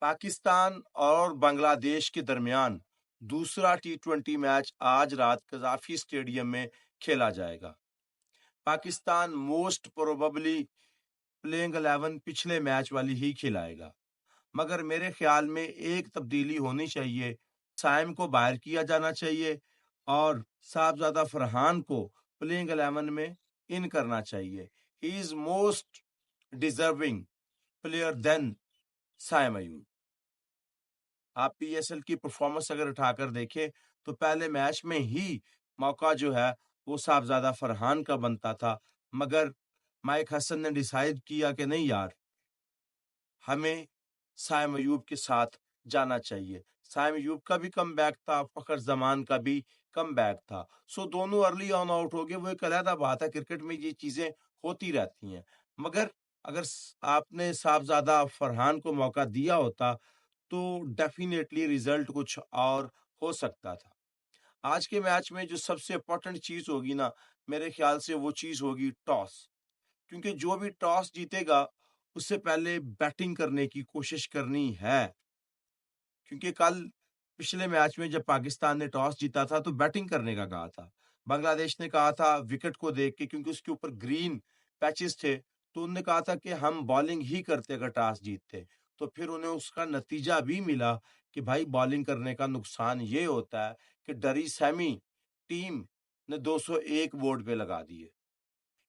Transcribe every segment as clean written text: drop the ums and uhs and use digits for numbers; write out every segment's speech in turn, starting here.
پاکستان اور بنگلہ دیش کے درمیان دوسرا T20 میچ آج رات قذافی اسٹیڈیم میں کھیلا جائے گا۔ پاکستان موسٹ پروبیبلی پلینگ 11 پچھلے میچ والی ہی کھلائے گا، مگر میرے خیال میں ایک تبدیلی ہونی چاہیے۔ سائم کو باہر کیا جانا چاہیے اور صاحبزادہ فرحان کو پلینگ 11 میں ان کرنا چاہیے۔ ہی از موسٹ ڈیزرونگ پلیئر دین سائم ایوب۔ آپ پی ایس ایل کی پرفارمنس اگر اٹھا کر دیکھیں تو پہلے میچ میں ہی موقع جو ہے وہ صاحبزادہ فرحان کا بنتا تھا، مگر مائک حسن نے ڈیسائیڈ کیا کہ نہیں یار، ہمیں سائم ایوب کے ساتھ جانا چاہیے۔ سائم ایوب کا بھی کم بیک تھا، فخر زمان کا بھی کم بیک تھا، سو دونوں ارلی آن آؤٹ ہو گئے۔ وہ ایک علیحدہ بات ہے، کرکٹ میں یہ چیزیں ہوتی رہتی ہیں، مگر اگر آپ نے صاحبزادہ فرحان کو موقع دیا ہوتا تو ڈیفینیٹلی ریزلٹ کچھ اور ہو سکتا تھا۔ آج کے میچ میں جو سب سے امپورٹنٹ چیز ہوگی نا، میرے خیال سے وہ چیز ہوگی ٹاس، کیونکہ جو بھی ٹاس جیتے گا اس سے پہلے بیٹنگ کرنے کی کوشش کرنی ہے، کیونکہ کل پچھلے میچ میں جب پاکستان نے ٹاس جیتا تھا تو بیٹنگ کرنے کا کہا تھا، بنگلہ دیش نے کہا تھا وکٹ کو دیکھ کے، کیونکہ اس کے اوپر گرین پیچز تھے، تو انہوں نے کہا تھا کہ ہم بالنگ ہی کرتے اگر ٹاس جیتتے، تو پھر انہیں اس کا نتیجہ بھی ملا کہ بھائی بالنگ کرنے کا نقصان یہ ہوتا ہے کہ ڈری سیمی ٹیم نے 201 بورڈ پہ لگا دیے،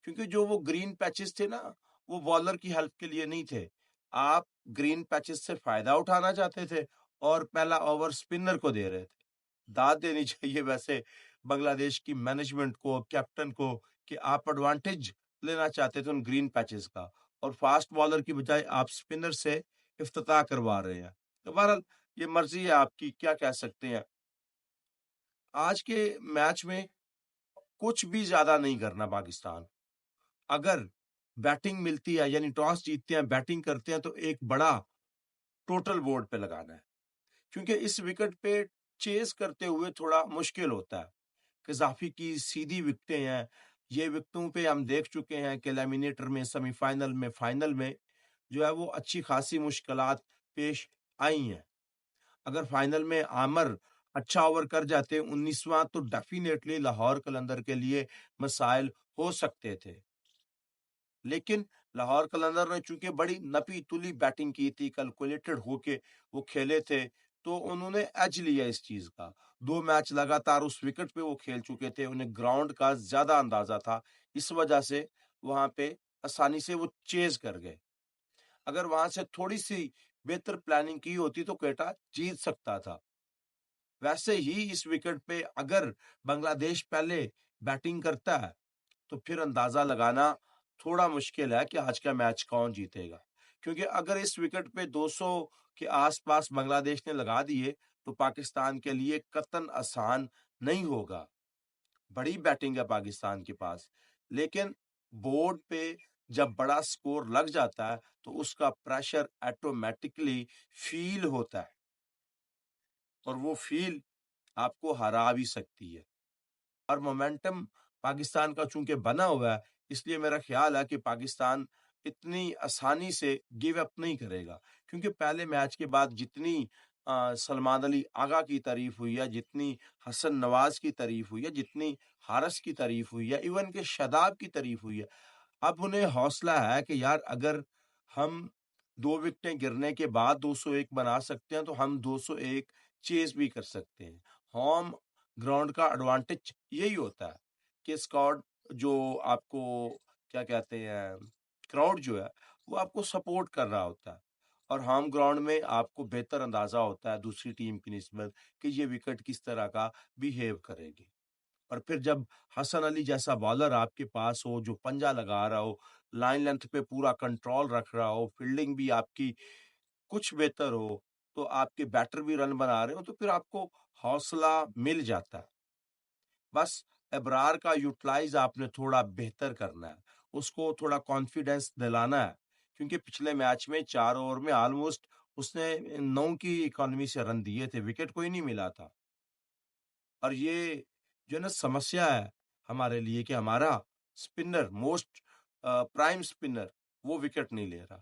کیونکہ جو وہ گرین پیچز تھے نا وہ بالر کی ہیلپ کے لیے نہیں تھے، آپ گرین پیچز سے فائدہ اٹھانا چاہتے تھے اور پہلا اوور سپنر کو دے رہے تھے۔ داد دینی چاہیے ویسے بنگلہ دیش کی مینجمنٹ کو، کیپٹن کو، کہ آپ ایڈوانٹیج لینا چاہتے تھے ان گرین پیچز کا اور فاسٹ بالر کی بجائے آپ سپنر سے افتتاح کروا رہے ہیں۔ تو بہرحال یہ مرضی ہے آپ کی، کیا کہہ سکتے ہیں۔ آج کے میچ میں کچھ بھی زیادہ نہیں کرنا پاکستان، اگر بیٹنگ ملتی ہے یعنی ٹاس جیتتے ہیں بیٹنگ کرتے ہیں تو ایک بڑا ٹوٹل بورڈ پہ لگانا ہے، کیونکہ اس وکٹ پہ چیز کرتے ہوئے تھوڑا مشکل ہوتا ہے۔ قذافی کی سیدھی وکٹیں ہیں، یہ وکٹوں پہ ہم دیکھ چکے ہیں کہ لیمینیٹر میں، سیمی فائنل میں، فائنل میں جو ہے وہ اچھی خاصی مشکلات پیش آئی ہیں۔ اگر فائنل میں عامر اچھا اوور کر جاتے 19واں تو ڈیفینیٹلی لاہور قلندر کے لیے مسائل ہو سکتے تھے، لیکن لاہور قلندر نے چونکہ بڑی نپی تلی بیٹنگ کی تھی، کیلکولیٹڈ ہو کے وہ کھیلے تھے، تو انہوں نے ایج لیا اس چیز کا۔ 2 میچ لگاتار اس وکٹ پہ وہ کھیل چکے تھے، انہیں گراؤنڈ کا زیادہ اندازہ تھا، اس وجہ سے وہاں پہ آسانی سے وہ چیز کر گئے۔ اگر وہاں سے تھوڑی سی بہتر پلاننگ کی ہوتی تو کوئٹہ جیت سکتا تھا۔ ویسے ہی اس وکٹ پہ اگر بنگلہ دیش پہلے بیٹنگ کرتا ہے تو پھر اندازہ لگانا تھوڑا مشکل ہے کہ آج کا میچ کون جیتے گا، کیونکہ اگر اس وکٹ پہ 200 کے آس پاس بنگلہ دیش نے لگا دیے تو پاکستان کے لیے قطعاً آسان نہیں ہوگا۔ بڑی بیٹنگ ہے پاکستان کے پاس، لیکن بورڈ پہ جب بڑا سکور لگ جاتا ہے تو اس کا پریشر ایٹومیٹکلی فیل ہوتا ہے، اور وہ فیل آپ کو ہرا بھی سکتی ہے۔ اور مومنٹم پاکستان کا چونکہ بنا ہوا ہے، اس لیے میرا خیال ہے کہ پاکستان اتنی آسانی سے گیو اپ نہیں کرے گا، کیونکہ پہلے میچ کے بعد جتنی سلمان علی آغا کی تعریف ہوئی ہے، جتنی حسن نواز کی تعریف ہوئی ہے، جتنی حارث کی تعریف ہوئی ہے، ایون کہ شاداب کی تعریف ہوئی ہے، اب انہیں حوصلہ ہے کہ یار اگر ہم 2 وکٹیں گرنے کے بعد 201 بنا سکتے ہیں تو ہم 201 چیز بھی کر سکتے ہیں۔ ہوم گراؤنڈ کا ایڈوانٹیج یہی ہوتا ہے کہ اسکواڈ جو آپ کو کیا کہتے ہیں، کراؤڈ جو ہے وہ آپ کو سپورٹ کر رہا ہوتا ہے، اور ہوم گراؤنڈ میں آپ کو بہتر اندازہ ہوتا ہے دوسری ٹیم کی نسبت کہ یہ وکٹ کس طرح کا بیہیو کرے گی۔ اور پھر جب حسن علی جیسا بالر آپ کے پاس ہو جو پنجہ لگا رہا ہو، لائن لینتھ پہ پورا کنٹرول رکھ رہا ہو، فیلڈنگ بھی آپ کی کچھ بہتر ہو، تو آپ کے بیٹر بھی رن بنا رہے ہو، تو پھر آپ کو حوصلہ مل جاتا ہے۔ بس ابرار کا یوٹیلائز آپ نے تھوڑا بہتر کرنا ہے، اس کو تھوڑا کانفیڈنس دلانا ہے، کیونکہ پچھلے میچ میں 4 اوور میں آلموسٹ اس نے 9 کی اکانومی سے رن دیے تھے، وکٹ کوئی نہیں ملا تھا۔ اور یہ جو نا سمسیا ہے ہمارے لیے کہ ہمارا سپنر موسٹ پرائم سپنر وہ وکٹ نہیں لے رہا۔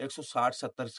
160-70